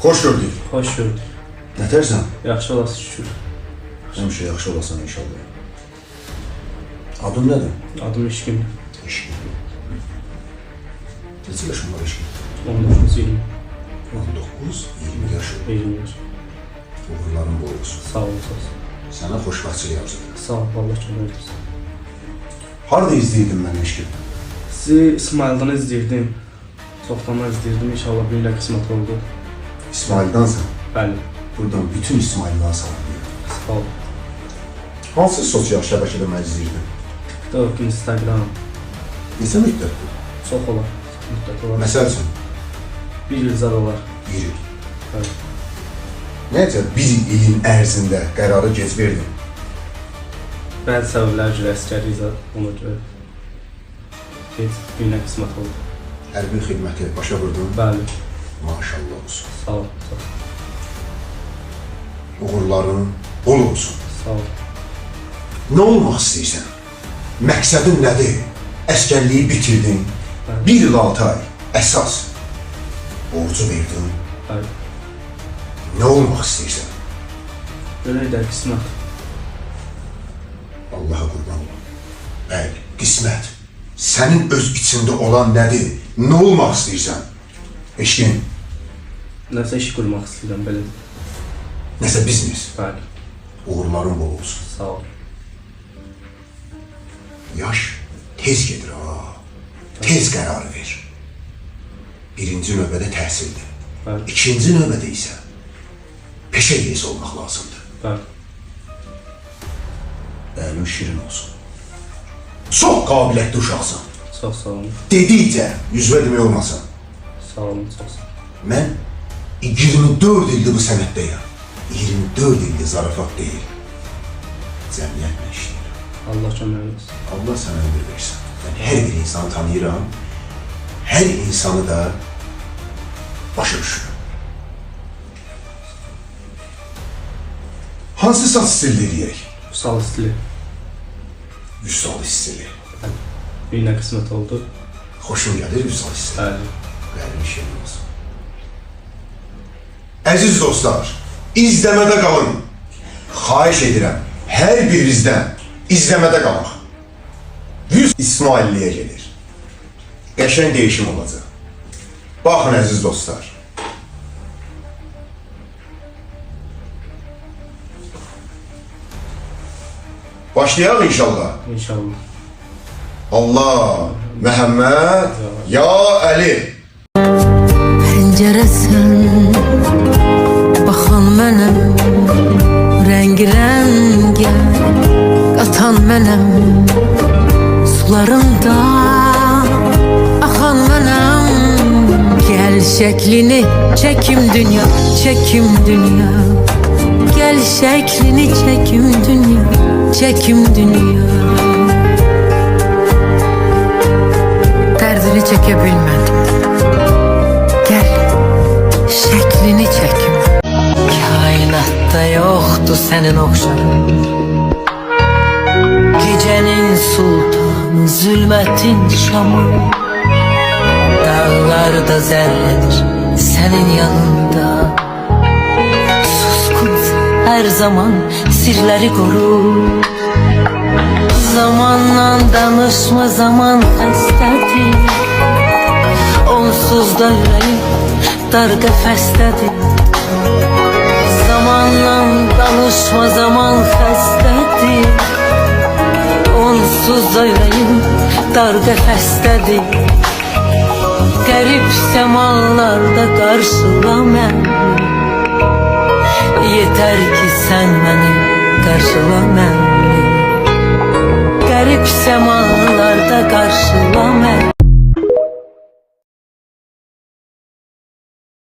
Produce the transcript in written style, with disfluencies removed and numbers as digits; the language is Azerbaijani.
Xoş gördük. Hoş gördük. Nətərsən? Yaxşı olasın şükür. Həmişə yaxşı olasan inşallah. Adın nədir? Adım İşkin. İşkin. Neçə yaşın var İşkin? 19-20. 19, 20 yaşı. 20 yaş. Uğurların bol olsun. Sağ olasın. Sənə xoşbəxtçilik arzulayıram. Sağ ol, Allah kömək etsin. Harada izləyirdin məni İşkin? Sizi İsmail'dan izləyirdim. Çoxdanlar izləyirdim. İnşallah bir ilə qismət oldu. İsmail'dansan. Bəli. Buradan bütün İsmail'dan salamlayıram. Sağ ol. Hansı sosial şəbəkədə məni izləyirdin? Dörd Instagram. Neçə müddətdir? Çox olar. Müddət olar. Məsəl üçün, Bir il zar olar. bir il. Bəli. Necə bir ilin ərzində qərarı gec verdin? Bəzi səbəblər görə əskəri zar. Ona görə. Heç bir ilə qismət oldu. Hərbi xidməti başa vurdun? Bəli. Maşallah olsun. Sağ ol. Sağ ol. Uğurların bol olsun. Sağ ol. Nə olmaq istəyirsən? Məqsədin nədir? Əskərliyi bitirdin. Bəli. 1 il 6 ay. Əsas. Borcu verdin. Bəli. Nə olmaq istəyirsən? Görək də qismət. Allaha qurban olun. Bəli, qismət. Sənin öz içində olan nədir? Nə olmaq istəyirsən? Eşkin, Nəsə iş qurmaq istəyirəm, belə. nəsə biznes. Bəli. Uğurların bol olsun. Sağ ol. Yaş tez gedir ha. Tez qərar ver. Birinci növbədə təhsildir. Bəli. İkinci növbədə isə peşə yiyəsi olmaq lazımdır. Bəli. Əlin şirin olsun. Çox qabiliyyətli uşaqsan. Çox sağ olun. Dedikcə yüzvə demək olmasın. Sağ olun, çox sağ olun. Mən 24 ildir bu sənətdəyəm. 24 ildir zarafat deyil. Cəmiyyətlə işləyirəm. Allah kömək olsun. Allah sənə ömür versin. Mən hər bir insanı tanıyıram. Hər insanı da başa düşürəm. Hansı saç stili eləyək? Sağ istili. Vüsal stili. Bir ilə qismət oldu. Xoşum gəlir vüsal stili. Bəli. Qəlbin şirin olsun. Əziz dostlar, izləmədə qalın. Xahiş edirəm, hər birinizdən izləmədə qalaq. 100 İsmailliyə gelir. Qəşəng değişim olacaq. Baxın əziz dostlar. Başlayaq inşallah. İnşallah. Allah, Məhəmməd, ya Əli. Pəncərəsən baxan mənəm, rəng-rəngə qatan mənəm, sularında axan mənəm. Gəl şəklini çəkim dünya, çəkim dünya. Gəl şəklini çəkim dünya, çəkim dünya. Dərdini çəkə bilmədim. Gel şeklini çekim. Kainatta yoktu senin oxşarın. Gecenin sultanı, zulmetin şamı. Dağlarda zerredir senin yanında. Suskunsa her zaman sirleri koru. Zamanla danışma, zaman xəstədir. Onsuz da ürəyim dar qəfəsdədir. Zamanla danışma, zaman xəstədir. Onsuz da ürəyim dar qəfəsdədir. Qərib səmalarda qarşıla məni. Yetər ki sən məni qarşıla məni. Qərib səmalarda qarşıla məni.